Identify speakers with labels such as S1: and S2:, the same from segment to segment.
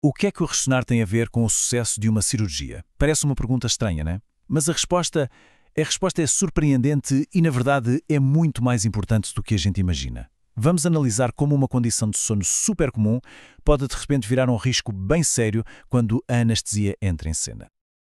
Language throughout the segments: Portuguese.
S1: O que é que o ressonar tem a ver com o sucesso de uma cirurgia? Parece uma pergunta estranha, né? Mas a resposta é surpreendente e, na verdade, é muito mais importante do que a gente imagina. Vamos analisar como uma condição de sono super comum pode de repente virar um risco bem sério quando a anestesia entra em cena.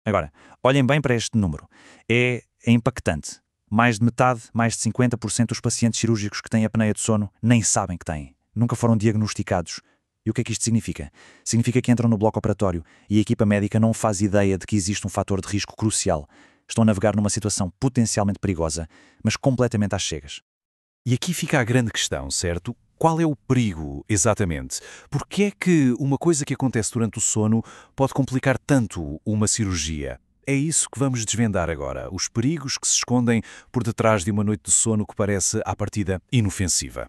S2: Agora, olhem bem para este número. É impactante. Mais de metade, mais de 50% dos pacientes cirúrgicos que têm apneia de sono nem sabem que têm. Nunca foram diagnosticados. E o que é que isto significa? Significa que entram no bloco operatório e a equipa médica não faz ideia de que existe um fator de risco crucial. Estão a navegar numa situação potencialmente perigosa, mas completamente às cegas.
S1: E aqui fica a grande questão, certo? Qual é o perigo, exatamente? Porque é que uma coisa que acontece durante o sono pode complicar tanto uma cirurgia? É isso que vamos desvendar agora, os perigos que se escondem por detrás de uma noite de sono que parece, à partida, inofensiva.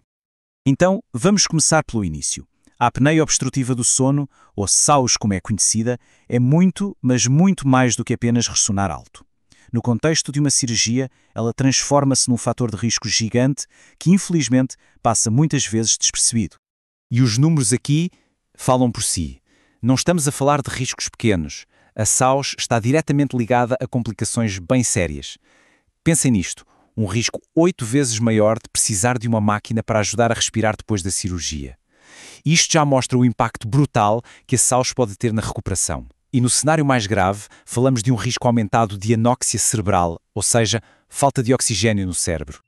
S1: Então, vamos começar pelo início. A apneia obstrutiva do sono, ou SAOS como é conhecida, é muito, mas muito mais do que apenas ressonar alto. No contexto de uma cirurgia, ela transforma-se num fator de risco gigante que, infelizmente, passa muitas vezes despercebido. E os números aqui falam por si. Não estamos a falar de riscos pequenos. A SAOS está diretamente ligada a complicações bem sérias. Pensem nisto, um risco 8 vezes maior de precisar de uma máquina para ajudar a respirar depois da cirurgia. Isto já mostra o impacto brutal que a SAOS pode ter na recuperação. E no cenário mais grave, falamos de um risco aumentado de anóxia cerebral, ou seja, falta de oxigênio no cérebro.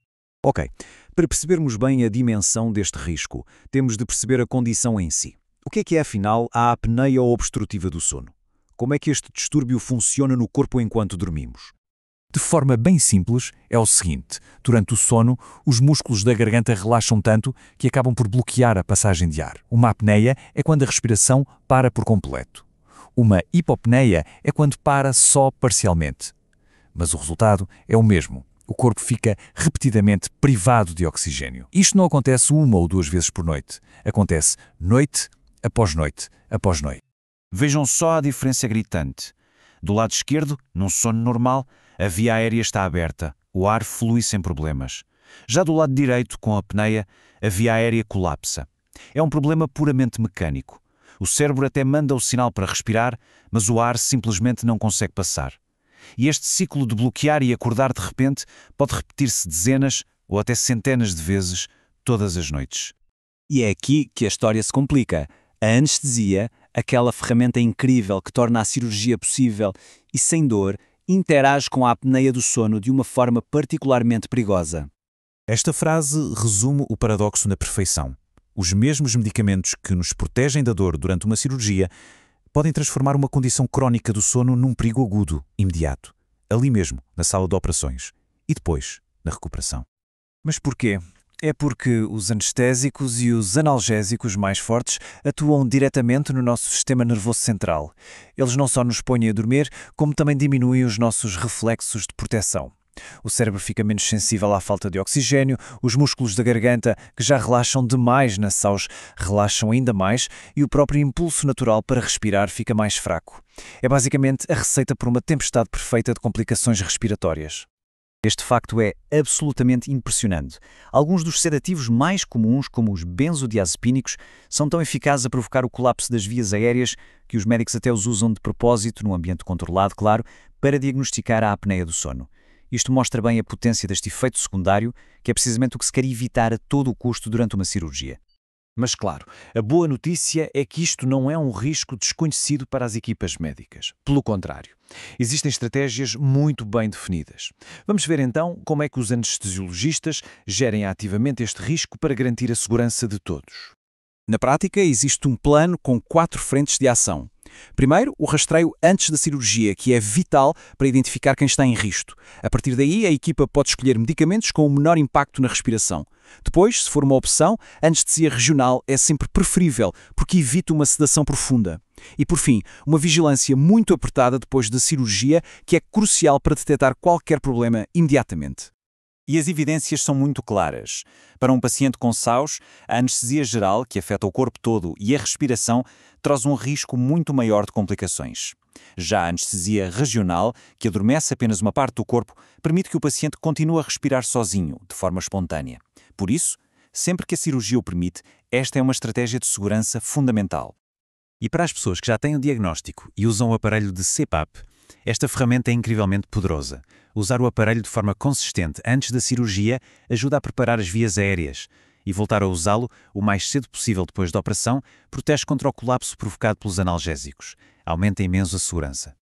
S1: Ok, para percebermos bem a dimensão deste risco, temos de perceber a condição em si. O que é afinal, a apneia obstrutiva do sono? Como é que este distúrbio funciona no corpo enquanto dormimos? De forma bem simples, é o seguinte: durante o sono, os músculos da garganta relaxam tanto que acabam por bloquear a passagem de ar. Uma apneia é quando a respiração para por completo. Uma hipopneia é quando para só parcialmente. Mas o resultado é o mesmo. O corpo fica repetidamente privado de oxigênio. Isto não acontece 1 ou 2 vezes por noite. Acontece noite após noite após noite.
S2: Vejam só a diferença gritante. Do lado esquerdo, num sono normal, a via aérea está aberta, o ar flui sem problemas. Já do lado direito, com a apneia, a via aérea colapsa. É um problema puramente mecânico. O cérebro até manda o sinal para respirar, mas o ar simplesmente não consegue passar. E este ciclo de bloquear e acordar de repente pode repetir-se dezenas ou até centenas de vezes, todas as noites.
S3: E é aqui que a história se complica. A anestesia, aquela ferramenta incrível que torna a cirurgia possível e sem dor, interage com a apneia do sono de uma forma particularmente perigosa.
S1: Esta frase resume o paradoxo na perfeição. Os mesmos medicamentos que nos protegem da dor durante uma cirurgia podem transformar uma condição crónica do sono num perigo agudo, imediato, ali mesmo, na sala de operações, e depois, na recuperação.
S3: Mas porquê? É porque os anestésicos e os analgésicos mais fortes atuam diretamente no nosso sistema nervoso central. Eles não só nos põem a dormir, como também diminuem os nossos reflexos de proteção. O cérebro fica menos sensível à falta de oxigênio, os músculos da garganta, que já relaxam demais na SAOS, relaxam ainda mais e o próprio impulso natural para respirar fica mais fraco. É basicamente a receita para uma tempestade perfeita de complicações respiratórias. Este facto é absolutamente impressionante. Alguns dos sedativos mais comuns, como os benzodiazepínicos, são tão eficazes a provocar o colapso das vias aéreas que os médicos até os usam de propósito, num ambiente controlado, claro, para diagnosticar a apneia do sono. Isto mostra bem a potência deste efeito secundário, que é precisamente o que se quer evitar a todo o custo durante uma cirurgia.
S1: Mas claro, a boa notícia é que isto não é um risco desconhecido para as equipas médicas. Pelo contrário, existem estratégias muito bem definidas. Vamos ver então como é que os anestesiologistas gerem ativamente este risco para garantir a segurança de todos.
S3: Na prática, existe um plano com 4 frentes de ação. Primeiro, o rastreio antes da cirurgia, que é vital para identificar quem está em risco. A partir daí, a equipa pode escolher medicamentos com o menor impacto na respiração. Depois, se for uma opção, a anestesia regional é sempre preferível, porque evita uma sedação profunda. E, por fim, uma vigilância muito apertada depois da cirurgia, que é crucial para detectar qualquer problema imediatamente.
S2: E as evidências são muito claras. Para um paciente com SAOS, a anestesia geral, que afeta o corpo todo, e a respiração, traz um risco muito maior de complicações. Já a anestesia regional, que adormece apenas uma parte do corpo, permite que o paciente continue a respirar sozinho, de forma espontânea. Por isso, sempre que a cirurgia o permite, esta é uma estratégia de segurança fundamental. E para as pessoas que já têm o diagnóstico e usam o aparelho de CPAP, esta ferramenta é incrivelmente poderosa. Usar o aparelho de forma consistente antes da cirurgia ajuda a preparar as vias aéreas, e voltar a usá-lo o mais cedo possível depois da operação protege contra o colapso provocado pelos analgésicos. Aumenta imenso a segurança.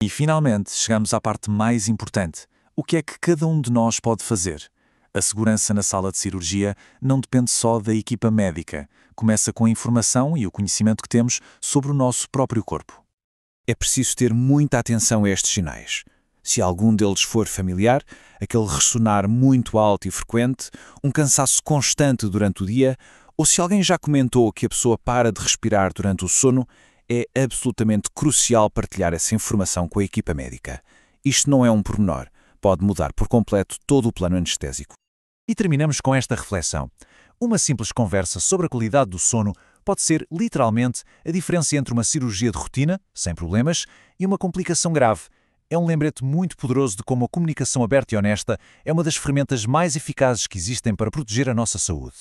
S3: E finalmente chegamos à parte mais importante. O que é que cada um de nós pode fazer? A segurança na sala de cirurgia não depende só da equipa médica. Começa com a informação e o conhecimento que temos sobre o nosso próprio corpo.
S4: É preciso ter muita atenção a estes sinais. Se algum deles for familiar, aquele ressonar muito alto e frequente, um cansaço constante durante o dia, ou se alguém já comentou que a pessoa para de respirar durante o sono, é absolutamente crucial partilhar essa informação com a equipa médica. Isto não é um pormenor, pode mudar por completo todo o plano anestésico.
S1: E terminamos com esta reflexão. Uma simples conversa sobre a qualidade do sono pode ser, literalmente, a diferença entre uma cirurgia de rotina, sem problemas, e uma complicação grave. É um lembrete muito poderoso de como a comunicação aberta e honesta é uma das ferramentas mais eficazes que existem para proteger a nossa saúde.